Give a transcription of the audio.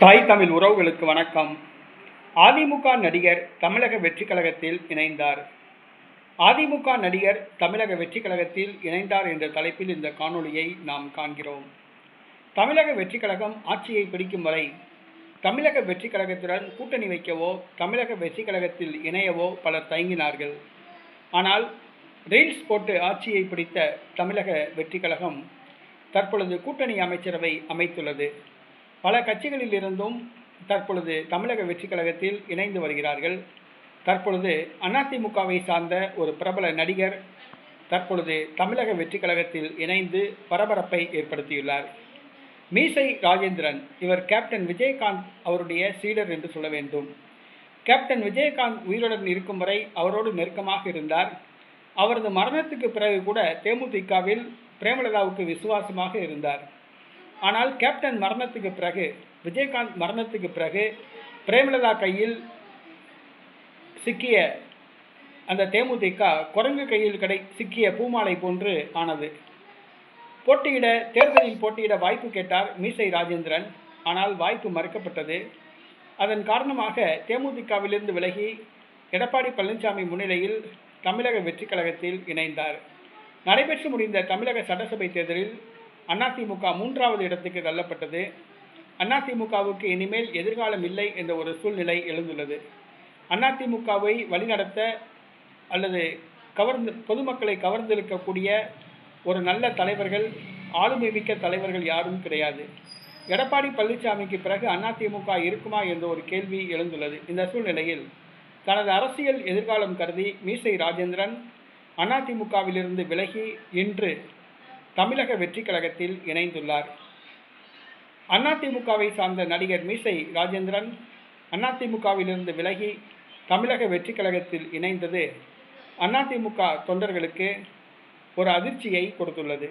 தாய் தமிழ் உறவுகளுக்கு வணக்கம். அதிமுக நடிகர் தமிழக வெற்றிக் கழகத்தில் இணைந்தார். அதிமுக நடிகர் தமிழக வெற்றிக் கழகத்தில் இணைந்தார் என்ற தலைப்பில் இந்த காணொளியை நாம் காண்கிறோம். தமிழக வெற்றிக் கழகம் ஆட்சியை பிடிக்கும் வரை தமிழக வெற்றிக் கழகத்துடன் கூட்டணி வைக்கவோ தமிழக வெற்றிக் கழகத்தில் இணையவோ பலர் தயங்கினார்கள். ஆனால் ரீல்ஸ் போட்டு ஆட்சியை பிடித்த தமிழக வெற்றிக் கழகம் தற்பொழுது கூட்டணி அமைச்சரவை அமைத்துள்ளது. பல கட்சிகளில் இருந்தும் தற்பொழுது தமிழக வெற்றிக் கழகத்தில் இணைந்து வருகிறார்கள். தற்பொழுது அதிமுகவை சார்ந்த ஒரு பிரபல நடிகர் தற்பொழுது தமிழக வெற்றிக் கழகத்தில் இணைந்து பரபரப்பை ஏற்படுத்தியுள்ளார். மீசை ராஜேந்திரன், இவர் கேப்டன் விஜயகாந்த் அவருடைய சீடர் என்று சொல்ல வேண்டும். கேப்டன் விஜயகாந்த் உயிருடன் இருக்கும் வரை அவரோடு நெருக்கமாக இருந்தார். அவரது மரணத்துக்கு பிறகு கூட தேமுதிகவில் பிரேமலதாவுக்கு விசுவாசமாக இருந்தார். ஆனால் கேப்டன் மரணத்துக்கு பிறகு, விஜயகாந்த் மரணத்துக்கு பிறகு பிரேமலதா கையில் சிக்கிய அந்த தேமுதிக குரங்கு கையில் சிக்கிய பூமாலை போன்று ஆனது. தேர்தலில் போட்டியிட வாய்ப்பு கேட்டார் மீசை ராஜேந்திரன். ஆனால் வாய்ப்பு மறுக்கப்பட்டது. அதன் காரணமாக தேமுதிகவிலிருந்து விலகி எடப்பாடி பழனிசாமி முன்னிலையில் தமிழக வெற்றிக் கழகத்தில் இணைந்தார். நடைபெற்று முடிந்த தமிழக சட்டசபை தேர்தலில் அதிமுக 3வது இடத்துக்கு தள்ளப்பட்டது. அதிமுகவுக்கு இனிமேல் எதிர்காலம் இல்லை என்ற ஒரு சூழ்நிலை எழுந்துள்ளது. அதிமுகவை வழிநடத்த அல்லது பொதுமக்களை கவர்ந்திருக்கக்கூடிய ஒரு நல்ல தலைவர்கள், ஆளுமை மிக்க தலைவர்கள் யாரும் கிடையாது. எடப்பாடி பழனிசாமிக்கு பிறகு அதிமுக இருக்குமா என்ற ஒரு கேள்வி எழுந்துள்ளது. இந்த சூழ்நிலையில் தனது அரசியல் எதிர்காலம் கருதி மீசை ராஜேந்திரன் அதிமுகவிலிருந்து விலகி இன்று தமிழக வெற்றிக் கழகத்தில் இணைந்துள்ளார். அதிமுகவை சார்ந்த நடிகர் மீசை ராஜேந்திரன் அதிமுகவிலிருந்து விலகி தமிழக வெற்றிக் கழகத்தில் இணைந்தது அதிமுக தொண்டர்களுக்கு ஒரு அதிர்ச்சியை கொடுத்துள்ளது.